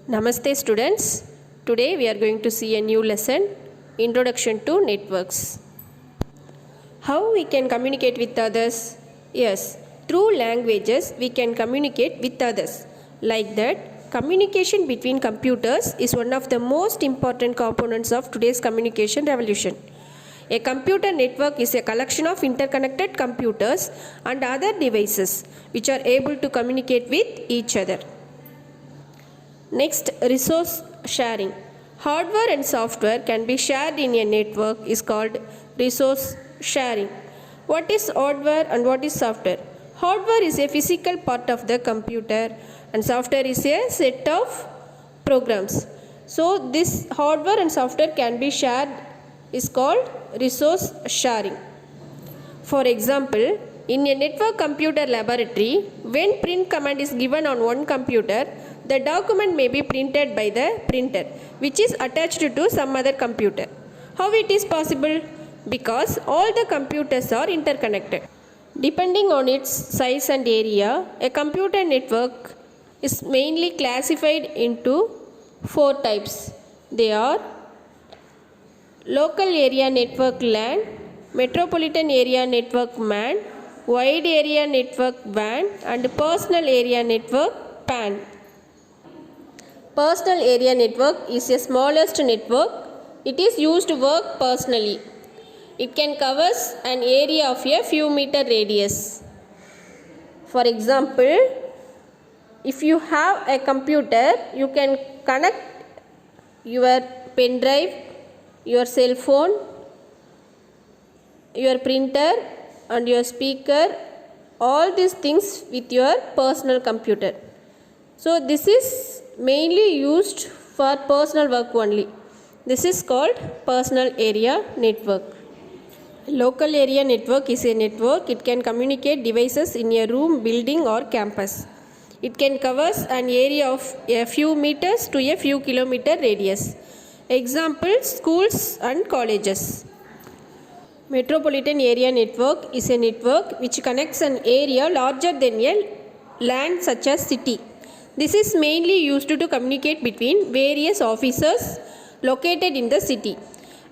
Namaste students. Today we are going to see a new lesson, Introduction to Networks. How we can communicate with others? Yes, through languages we can communicate with others. Like that, communication between computers is one of the most important components of today's communication revolution. A computer network is a collection of interconnected computers and other devices which are able to communicate with each other. Next, resource sharing. Hardware and software can be shared in a network is called resource sharing. What is hardware and what is software? Hardware is a physical part of the computer and software is a set of programs. So this hardware and software can be shared is called resource sharing. For example, in a network computer laboratory, when print command is given on one computer, the document may be printed by the printer, which is attached to some other computer. How it is possible? Because all the computers are interconnected. Depending on its size and area, a computer network is mainly classified into 4 types. They are local area network LAN, metropolitan area network MAN, wide area network WAN, and personal area network PAN. Personal area network is the smallest network. It is used to work personally. It can cover an area of a few meter radius. For example, if you have a computer, you can connect your pen drive, your cell phone, your printer and your speaker, all these things with your personal computer. So this is mainly used for personal work only. This is called personal area network. Local area network is a network. It can communicate devices in a room, building or campus. It can cover an area of a few meters to a few kilometer radius. Examples, schools and colleges. Metropolitan area network is a network which connects an area larger than a land such as city. This is mainly used to communicate between various offices located in the city.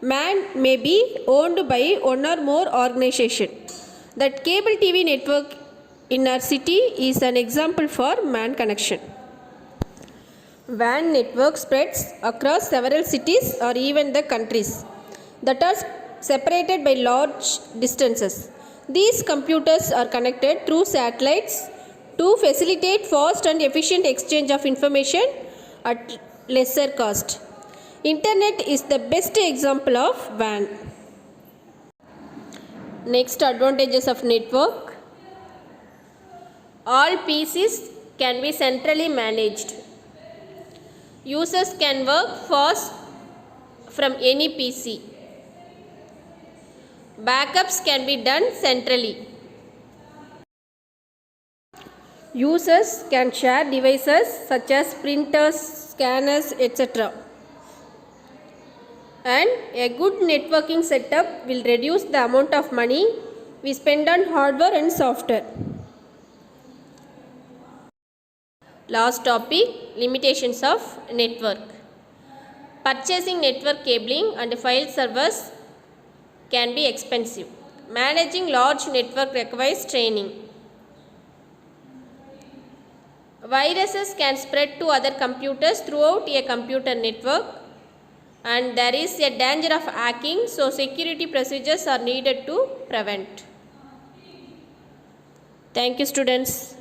MAN may be owned by one or more organizations. That cable TV network in our city is an example for MAN connection. WAN network spreads across several cities or even the countries that are separated by large distances. These computers are connected through satellites to facilitate fast and efficient exchange of information at lesser cost. Internet is the best example of WAN. Next, advantages of network. All PCs can be centrally managed. Users can work fast from any PC. Backups can be done centrally. Users can share devices such as printers, scanners, etc. And a good networking setup will reduce the amount of money we spend on hardware and software. Last topic, limitations of network. Purchasing network cabling and file servers can be expensive. Managing large network requires training. Viruses can spread to other computers throughout a computer network, and there is a danger of hacking, so security procedures are needed to prevent. Thank you, students.